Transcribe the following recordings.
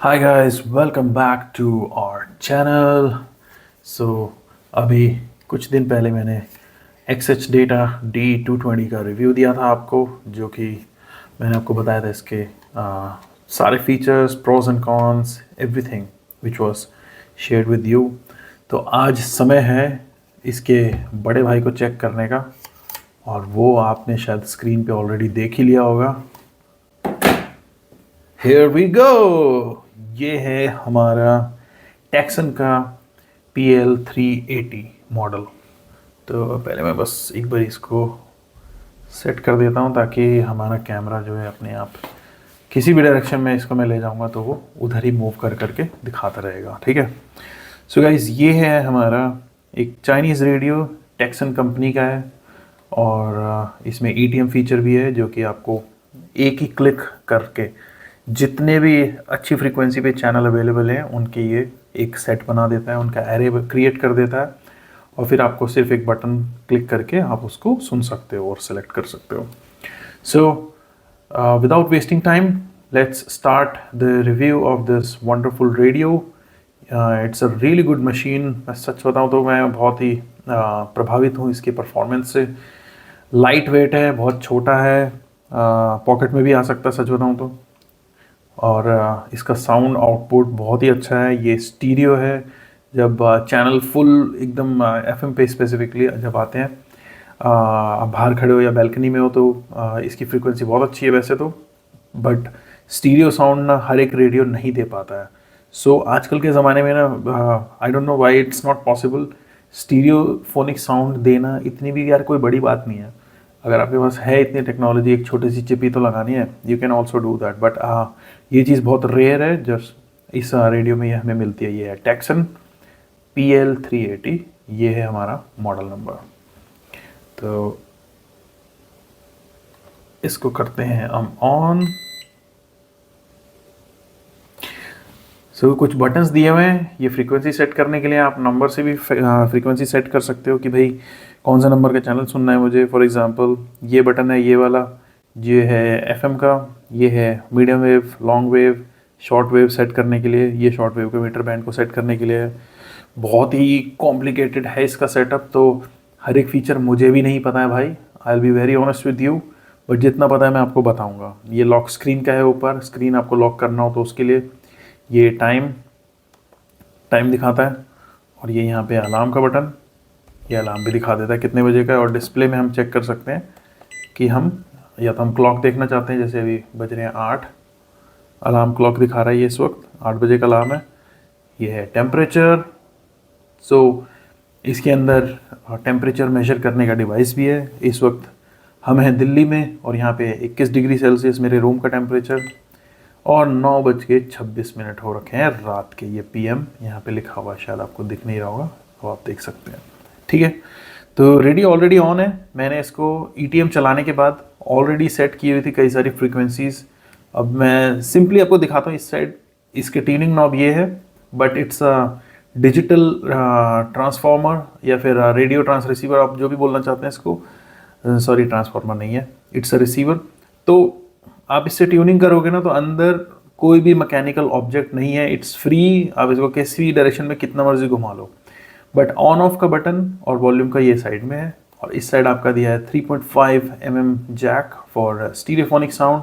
Hi guys, welcome back to our channel. So अभी कुछ दिन पहले मैंने XH Data D220 का रिव्यू दिया था आपको, जो कि मैंने आपको बताया था इसके सारे features, pros and cons, everything which was shared with you. तो आज समय है इसके बड़े भाई को चेक करने का, और वो आपने शायद स्क्रीन पे ऑलरेडी देख ही लिया होगा। Here we go! ये है हमारा टेक्सन का PL380 मॉडल। तो पहले मैं बस एक बार इसको सेट कर देता हूँ ताकि हमारा कैमरा जो है अपने आप किसी भी डायरेक्शन में इसको मैं ले जाऊँगा तो वो उधर ही मूव कर करके दिखाता रहेगा। ठीक है। सो गाइस, ये है हमारा एक चाइनीज़ रेडियो, टेक्सन कंपनी का है, और इसमें ETM फीचर भी है, जो कि आपको एक ही क्लिक करके जितने भी अच्छी फ्रीक्वेंसी पे चैनल अवेलेबल हैं उनके ये एक सेट बना देता है, उनका एरे क्रिएट कर देता है, और फिर आपको सिर्फ एक बटन क्लिक करके आप उसको सुन सकते हो और सेलेक्ट कर सकते हो। So without wasting time, let's start the review of this wonderful radio. It's a really good machine. मैं सच बताऊँ तो मैं बहुत ही प्रभावित हूँ इसकी परफॉर्मेंस से। लाइट वेट है, बहुत छोटा है, पॉकेट में भी आ सकता है सच बताऊँ तो, और इसका साउंड आउटपुट बहुत ही अच्छा है। ये स्टीरियो है। जब चैनल फुल एकदम FM पे स्पेसिफिकली जब आते हैं, आप बाहर खड़े हो या बैल्कनी में हो तो इसकी फ्रीक्वेंसी बहुत अच्छी है वैसे तो, बट स्टीरियो साउंड ना हर एक रेडियो नहीं दे पाता है। सो आजकल के ज़माने में ना, I don't know why it's not possible, stereophonic sound देना इतनी भी यार कोई बड़ी बात नहीं है। अगर आपके पास है इतनी टेक्नोलॉजी, एक छोटी सी चिप ही तो लगानी है, you can also do that. But ये चीज़ बहुत रेयर है, जस्ट इस रेडियो में ये हमें मिलती है। ये है टेक्सन PL380, ये है हमारा मॉडल नंबर। तो इसको करते हैं हम ऑन। सो कुछ बटन्स दिए हुए हैं ये फ्रीक्वेंसी सेट करने के लिए। आप नंबर से भी फ्रीक्वेंसी सेट कर सकते हो कि भाई कौन सा नंबर का चैनल सुनना है मुझे। फॉर एग्जांपल ये बटन है, ये वाला, ये है FM का, ये है medium wave, long wave, short wave set करने के लिए। ये शॉर्ट वेव के मीटर बैंड को सेट करने के लिए है। बहुत ही कॉम्प्लिकेटेड है इसका सेटअप, तो हर एक फीचर मुझे भी नहीं पता है भाई, I will be very honest with you, but जितना पता है मैं आपको बताऊँगा। ये लॉक स्क्रीन का है, ऊपर स्क्रीन आपको लॉक करना हो तो उसके लिए ये टाइम दिखाता है, और ये यहाँ पे अलार्म का बटन, ये अलार्म भी दिखा देता है कितने बजे का है। और डिस्प्ले में हम चेक कर सकते हैं कि हम या तो हम क्लॉक देखना चाहते हैं, जैसे अभी बज रहे हैं 8, अलार्म क्लॉक दिखा रहा है ये इस वक्त 8 बजे का अलार्म है। ये है टेम्परेचर। सो इसके अंदर टेम्परेचर मेजर करने का डिवाइस भी है। इस वक्त हम हैं दिल्ली में, और यहाँ पे 21 डिग्री सेल्सियस मेरे रूम का टेम्परेचर, और 9:26 हो रखे हैं रात के। ये PM यहाँ पे लिखा हुआ है, शायद आपको दिख नहीं रहा होगा, तो आप देख सकते हैं। ठीक है। तो रेडियो ऑलरेडी ऑन है। मैंने इसको ETM चलाने के बाद ऑलरेडी सेट की हुई थी कई सारी फ्रीक्वेंसीज। अब मैं सिंपली आपको दिखाता हूँ इस साइड। इसके ट्यूनिंग नॉब ये है, but it's a digital transformer या फिर रेडियो ट्रांस रिसीवर, आप जो भी बोलना चाहते हैं इसको। सॉरी, ट्रांसफॉर्मर नहीं है, इट्स अ रिसीवर। तो आप इससे ट्यूनिंग करोगे ना तो अंदर कोई भी मैकेनिकल ऑब्जेक्ट नहीं है, इट्स फ्री। आप इसको किसी भी डायरेक्शन में कितना मर्जी घुमा लो। बट ऑन ऑफ का बटन और वॉल्यूम का ये साइड में है, और इस साइड आपका दिया है 3.5 mm jack for stereophonic sound,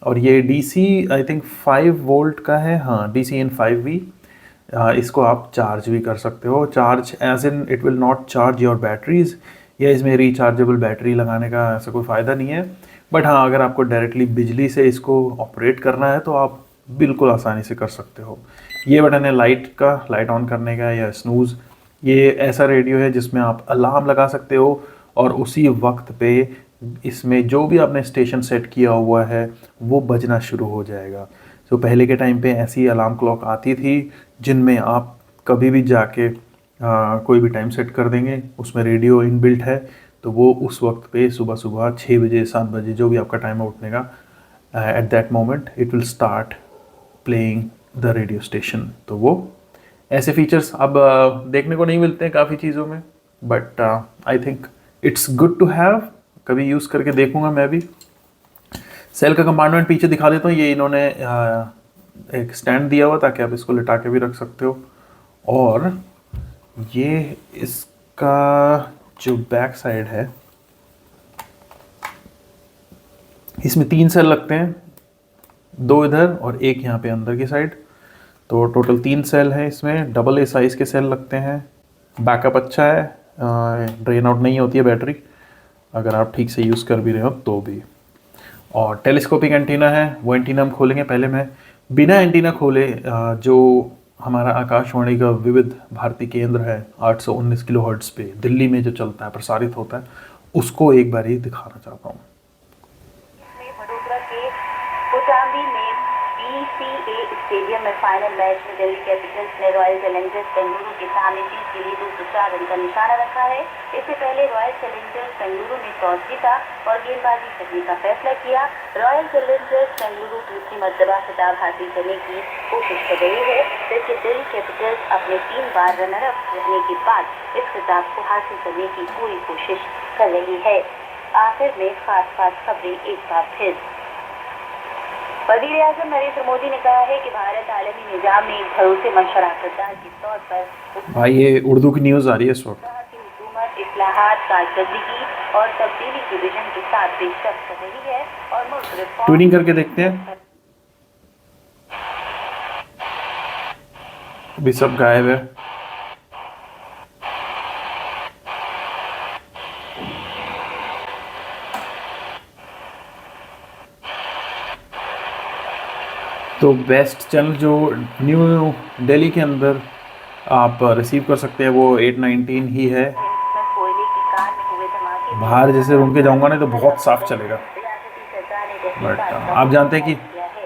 और ये DC आई थिंक 5 वोल्ट का है, हाँ DC in 5V। इसको आप चार्ज भी कर सकते हो। Charge as in it will not charge your batteries, या इसमें रिचार्जेबल बैटरी लगाने का ऐसा कोई फ़ायदा नहीं है। बट हाँ, अगर आपको डायरेक्टली बिजली से इसको ऑपरेट करना है तो आप बिल्कुल आसानी से कर सकते हो। ये बटन है लाइट का, लाइट ऑन करने का, या स्नूज़। ये ऐसा रेडियो है जिसमें आप अलार्म लगा सकते हो, और उसी वक्त पे इसमें जो भी आपने स्टेशन सेट किया हुआ है वो बजना शुरू हो जाएगा। तो पहले के टाइम पे ऐसी अलार्म क्लॉक आती थी जिनमें आप कभी भी जाके कोई भी टाइम सेट कर देंगे, उसमें रेडियो इनबिल्ट है, तो वो उस वक्त पे सुबह सुबह 6 बजे 7 बजे जो भी आपका टाइम है उठने का, at that moment it will start playing the radio station. तो वो ऐसे फीचर्स अब देखने को नहीं मिलते हैं काफ़ी चीज़ों में, but I think it's good to have. कभी यूज़ करके देखूंगा मैं भी। सेल का कंपार्टमेंट पीछे दिखा देता हूँ। ये इन्होंने एक स्टैंड दिया हुआ ताकि आप इसको लिटा के भी रख सकते हो। और ये इसका जो बैक साइड है, इसमें 3 सेल लगते हैं, 2 इधर और एक यहाँ पे अंदर की साइड। तो टोटल 3 सेल हैं इसमें, डबल ए साइज़ के सेल लगते हैं। बैकअप अच्छा है, ड्रेन आउट नहीं होती है बैटरी अगर आप ठीक से यूज़ कर भी रहे हो तो भी। और टेलीस्कोपिक एंटीना है, वो एंटीना हम खोलेंगे। पहले मैं बिना एंटीना खोले जो हमारा आकाशवाणी का विविध भारती केंद्र है 819 किलोहर्ट्ज़ पे दिल्ली में जो चलता है, प्रसारित होता है, उसको एक बार ही दिखाना चाहता हूँ। वडोदरा के कोटांबी में BCA स्टेडियम में फाइनल मैच में दिल्ली कैपिटल्स ने रॉयल चैलेंजर्स बेंगलुरु के सामने जीत के लिए 204 रन का निशाना रखा है। इससे पहले रॉयल चैलेंजर्स बेंगलुरु ने टॉस जीता और गेंदबाजी करने का फैसला किया। रॉयल चैलेंजर्स बेंगलुरु दूसरी मर्तबा खिताब हासिल करने की कोशिश कर रही है, जबकि दिल्ली कैपिटल्स अपने 3 बार रनर अप रहने के बाद इस खिताब को हासिल करने की पूरी कोशिश कर रही है। आखिर में खास खबरें एक बार फिर। वज़ीर-ए-आज़म नरेंद्र मोदी ने कहा है कि भारत आलमी निजाम में एक भरोसेमंद शराकतदार के तौर पर भाई ये उर्दू की न्यूज़ आ रही है इस वक्त। हुकूमत इस्लाहात, कारकर्दगी और तब्दीली के विजन के साथ पेशरफ्त कर रही है और मुल्क रिफॉर्म ट्यूनिंग करके देखते हैं। अभी सब गायब है। तो बेस्ट चैनल जो न्यू दिल्ली के अंदर आप रिसीव कर सकते हैं वो 819 ही है। कोयले की कार में हुए धमाके बाहर जैसे रूम के जाऊंगा ना तो बहुत साफ चलेगा, बट आप जानते हैं कि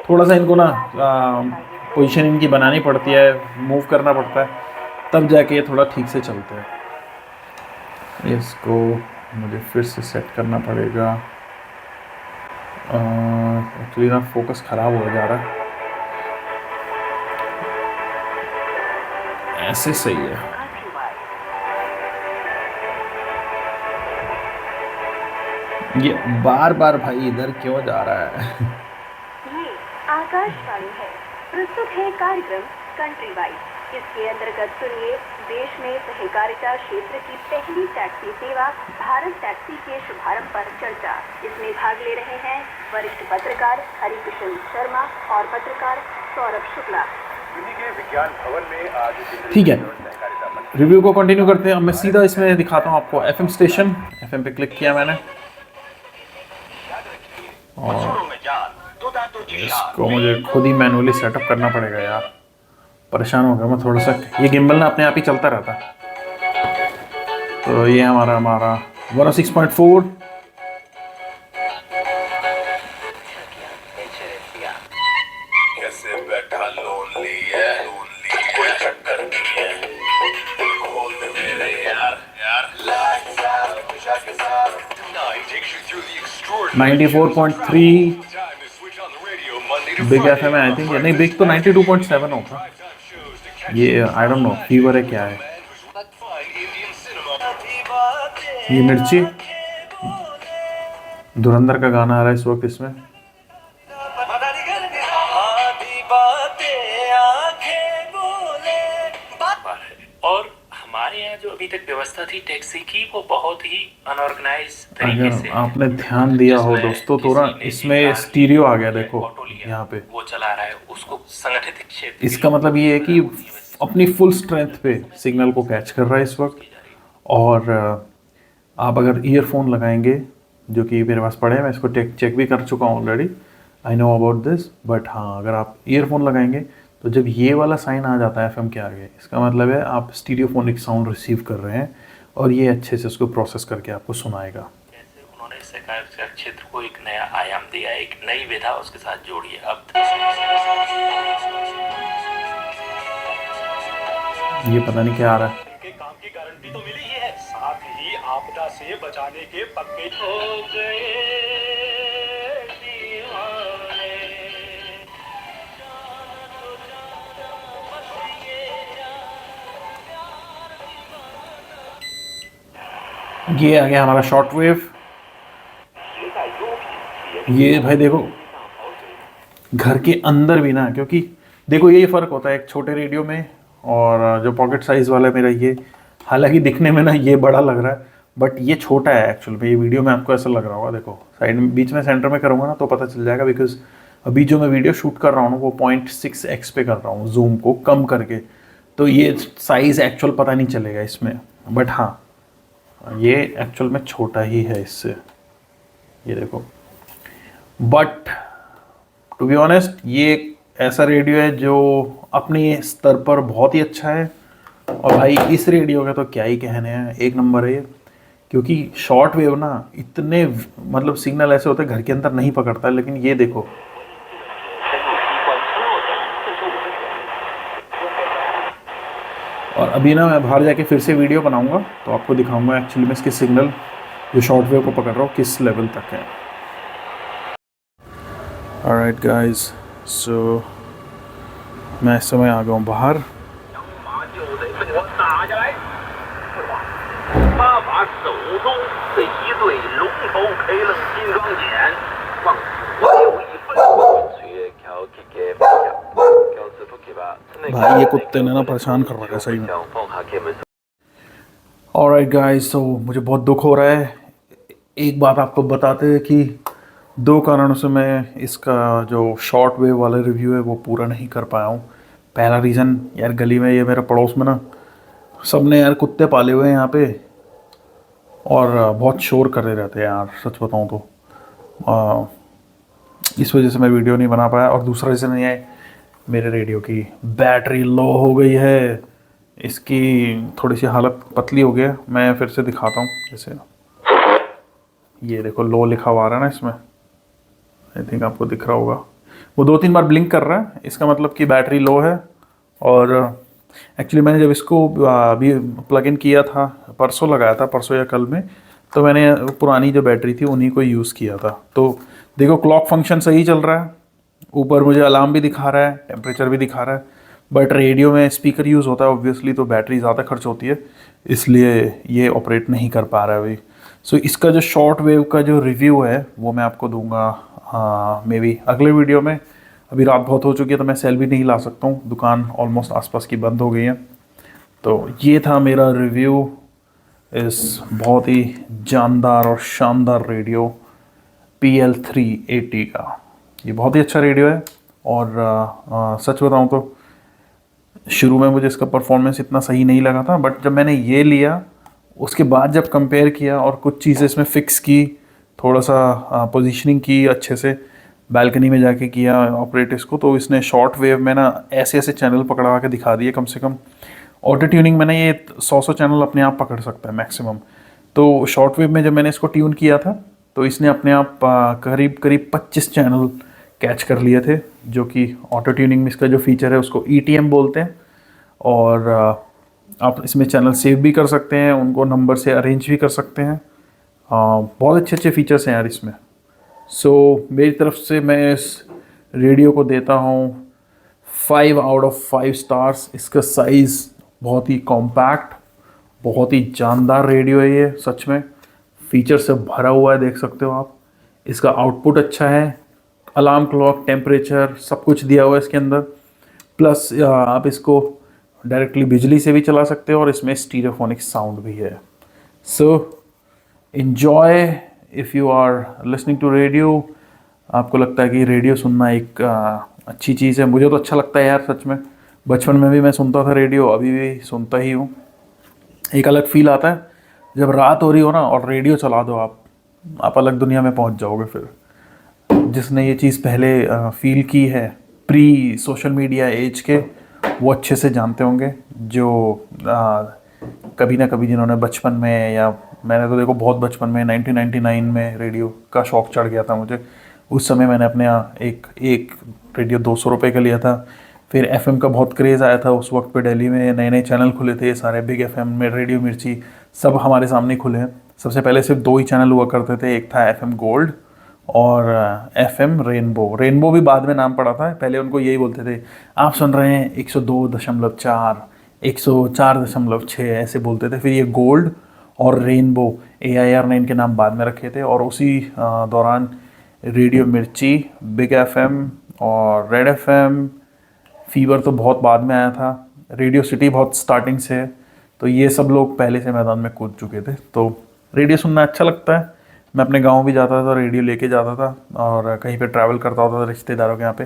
थोड़ा सा इनको ना पोजीशन इनकी बनानी पड़ती है, मूव करना पड़ता है, तब जाके ये थोड़ा ठीक से चलते हैं। इसको मुझे फिर से सेट करना पड़ेगा। एक्चुअली ना फोकस ख़राब हो जा रहा है, ऐसे सही है। ये बार बार भाई इधर क्यों जा रहा है? ये आकाशवाणी है, प्रस्तुत है कार्यक्रम कंट्री वाइज। इसके अंतर्गत सुनिए देश में सहकारिता क्षेत्र की पहली टैक्सी सेवा भारत टैक्सी के शुभारंभ पर चर्चा। इसमें भाग ले रहे हैं वरिष्ठ पत्रकार हरिकिशन शर्मा और पत्रकार सौरभ शुक्ला। विज्ञान भवन में आज ठीक है, रिव्यू को कंटिन्यू करते हैं। अब मैं सीधा इसमें दिखाता हूँ आपको FM स्टेशन। FM पे क्लिक किया मैंने और इसको मुझे खुद ही मैनुअली सेटअप करना पड़ेगा यार, परेशान हो गया मैं थोड़ा सा। ये गिम्बल ना अपने आप ही चलता रहता। तो ये हमारा 106.4 94.3 बिग FM है आई थिंक, नहीं बिग तो 92.7 होगा। ये आई डोंट नो फीवर है क्या है। ये मिर्ची धुरंधर का गाना आ रहा है इस वक्त इसमें। और हमारे यहाँ जो अभी तक व्यवस्था थी टैक्सी की वो बहुत ही अनऑर्गेनाइज तरीके से। अगर आपने ध्यान दिया हो दोस्तों तो ना इसमें स्टीरियो आ गया, देखो यहाँ पे वो चला रहा है उसको संगठित क्षेत्र। इसका मतलब ये है कि अपनी फुल स्ट्रेंथ पे सिग्नल को कैच कर रहा है इस वक्त। और आप अगर ईयरफोन लगाएंगे, जो कि मेरे पास पड़े हैं, मैं इसको चेक भी कर चुका हूँ already, I know about this, but हाँ अगर आप ईयरफोन लगाएंगे तो जब ये वाला साइन आ जाता है FM के आगे, इसका मतलब है आप स्टीरियोफोनिक साउंड रिसीव कर रहे हैं और ये अच्छे से उसको प्रोसेस करके आपको सुनाएगा। जैसे उन्होंने सहकारिता क्षेत्र को एक नया आयाम दिया, एक नई विधा उसके साथ जोड़ी है। अब ये पता नहीं क्या आ रहा है। के काम की गारंटी तो मिली ही है, साथ ही आपदा से बचाने के पक्के हो गए दीवाने। ये आ गया हमारा शॉर्ट वेव। ये भाई देखो घर के अंदर भी ना, क्योंकि देखो यही फ़र्क होता है एक छोटे रेडियो में और जो पॉकेट साइज़ वाला है मेरा ये, हालांकि दिखने में ना ये बड़ा लग रहा है बट ये छोटा है एक्चुअल में। ये वीडियो में आपको ऐसा लग रहा होगा, देखो साइड में बीच में सेंटर में करूँगा ना तो पता चल जाएगा, बिकॉज अभी जो मैं वीडियो शूट कर रहा हूँ ना वो 0.6x पे कर रहा हूँ जूम को कम करके, तो ये साइज़ एक्चुअल पता नहीं चलेगा इसमें, बट हाँ ये एक्चुअल में छोटा ही है इससे, ये देखो। बट टू बी ऑनेस्ट ये एक ऐसा रेडियो है जो अपने स्तर पर बहुत ही अच्छा है, और भाई इस रेडियो का तो क्या ही कहने हैं, एक नंबर है ये। क्योंकि शॉर्ट वेव ना इतने मतलब सिग्नल ऐसे होते हैं घर के अंदर नहीं पकड़ता है, लेकिन ये देखो और अभी ना मैं बाहर जाके फिर से वीडियो बनाऊंगा तो आपको दिखाऊंगा एक्चुअली में इसके सिग्नल जो शॉर्ट वेव को पकड़ रहा हूँ किस लेवल तक है। ऑलराइट गाइस, सो मैं इस समय आ गया हूँ बाहर। भाई ये कुत्ते ने ना परेशान कर रखा है सही में। ऑलराइट गाइस, तो मुझे बहुत दुख हो रहा है। एक बात आपको बताते हैं कि 2 कारणों से मैं इसका जो शॉर्ट वेव वाला रिव्यू है वो पूरा नहीं कर पाया हूँ। पहला रीज़न यार, गली में ये मेरे पड़ोस में ना सब ने यार कुत्ते पाले हुए हैं यहाँ पे और बहुत शोर कर रहे रहते हैं यार, सच बताऊँ तो इस वजह से मैं वीडियो नहीं बना पाया। और दूसरा रीज़न ये है मेरे रेडियो की बैटरी लो हो गई है, इसकी थोड़ी सी हालत पतली हो गया। मैं फिर से दिखाता हूँ, जैसे ये देखो लो लिखा हुआ आ रहा है ना इसमें, आई थिंक आपको दिख रहा होगा, वो 2-3 बार ब्लिंक कर रहा है, इसका मतलब कि बैटरी लो है। और एक्चुअली मैंने जब इसको अभी प्लग इन किया था, परसों लगाया था, परसों या कल में, तो मैंने पुरानी जो बैटरी थी उन्हीं को यूज़ किया था। तो देखो क्लॉक फंक्शन सही चल रहा है, ऊपर मुझे अलार्म भी दिखा रहा है, टेम्परेचर भी दिखा रहा है, बट रेडियो में स्पीकर यूज़ होता है ऑब्वियसली, तो बैटरी ज़्यादा खर्च होती है, इसलिए ये ऑपरेट नहीं कर पा रहा है अभी। सो इसका जो शॉर्ट वेव का जो रिव्यू है वो मैं आपको दूंगा मे बी अगले वीडियो में। अभी रात बहुत हो चुकी है तो मैं सेल भी नहीं ला सकता हूँ, दुकान ऑलमोस्ट आसपास की बंद हो गई है। तो ये था मेरा रिव्यू इस बहुत ही जानदार और शानदार रेडियो PL380 का। ये बहुत ही अच्छा रेडियो है और सच बताऊँ तो शुरू में मुझे इसका परफॉर्मेंस इतना सही नहीं लगा था, बट जब मैंने ये लिया उसके बाद जब कंपेयर किया और कुछ चीज़ें इसमें फ़िक्स की, थोड़ा सा पोजीशनिंग की अच्छे से, बालकनी में जाके किया ऑपरेट इसको, तो इसने शॉर्ट वेव में ना ऐसे ऐसे चैनल पकड़वा के दिखा दिए। कम से कम ऑटो ट्यूनिंग में ना ये 100 चैनल अपने आप पकड़ सकता है मैक्सिमम। तो शॉर्ट वेव में जब मैंने इसको ट्यून किया था तो इसने अपने आप करीब 25 चैनल कैच कर लिए थे, जो कि ऑटो ट्यूनिंग में इसका जो फीचर है उसको ETM बोलते हैं। और आप इसमें चैनल सेव भी कर सकते हैं, उनको नंबर से अरेंज भी कर सकते हैं। बहुत अच्छे अच्छे फीचर्स हैं यार इसमें। सो मेरी तरफ से मैं इस रेडियो को देता हूँ 5 आउट ऑफ 5 स्टार्स। इसका साइज़ बहुत ही कॉम्पैक्ट, बहुत ही जानदार रेडियो है ये, सच में फीचर से भरा हुआ है, देख सकते हो आप। इसका आउटपुट अच्छा है, अलार्म क्लॉक, टेम्परेचर सब कुछ दिया हुआ है इसके अंदर। प्लस आप इसको डायरेक्टली बिजली से भी चला सकते हो और इसमें स्टीरियोफोनिक साउंड भी है। So enjoy if you are listening to radio. आपको लगता है कि रेडियो सुनना एक अच्छी चीज़ है, मुझे तो अच्छा लगता है यार सच में। बचपन में भी मैं सुनता था रेडियो, अभी भी सुनता ही हूँ। एक अलग फील आता है जब रात हो रही हो ना और रेडियो चला दो, आप अलग दुनिया में पहुँच जाओगे। फिर जिसने ये चीज़ पहले फील की है प्री सोशल मीडिया एज के, वो अच्छे से जानते होंगे। जो कभी ना कभी जिन्होंने बचपन में, या मैंने तो देखो बहुत बचपन में 1999 में रेडियो का शौक़ चढ़ गया था मुझे। उस समय मैंने अपने एक रेडियो 200 रुपये का लिया था। फिर FM का बहुत क्रेज़ आया था उस वक्त पे, दिल्ली में नए नए चैनल खुले थे सारे, बिग FM में, रेडियो मिर्ची, सब हमारे सामने खुले हैं। सबसे पहले सिर्फ 2 ही चैनल हुआ करते थे, एक था FM गोल्ड और FM रेनबो। रेनबो भी बाद में नाम पड़ा था, पहले उनको यही बोलते थे, आप सुन रहे हैं 102.4, 104.6 ऐसे बोलते थे। फिर ये गोल्ड और रेनबो AIR ने इनके नाम बाद में रखे थे। और उसी दौरान रेडियो मिर्ची, बिग FM और रेड FM, फीवर तो बहुत बाद में आया था, रेडियो सिटी बहुत स्टार्टिंग से है, तो ये सब लोग पहले से मैदान में कूद चुके थे। तो रेडियो सुनना अच्छा लगता है। मैं अपने गांव भी जाता था तो रेडियो लेके जाता था, और कहीं पे ट्रैवल करता होता था रिश्तेदारों के यहाँ पे,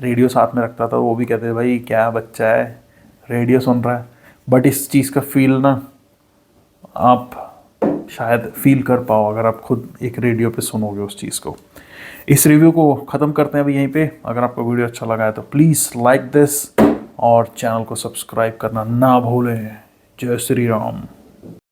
रेडियो साथ में रखता था। वो भी कहते थे भाई क्या बच्चा है रेडियो सुन रहा है। बट इस चीज़ का फील ना आप शायद फील कर पाओ अगर आप खुद एक रेडियो पे सुनोगे उस चीज़ को। इस रिव्यू को ख़त्म करते हैं अभी यहीं पे। अगर आपको वीडियो अच्छा लगा है तो प्लीज़ लाइक दिस और चैनल को सब्सक्राइब करना ना भूलें। जय श्री राम।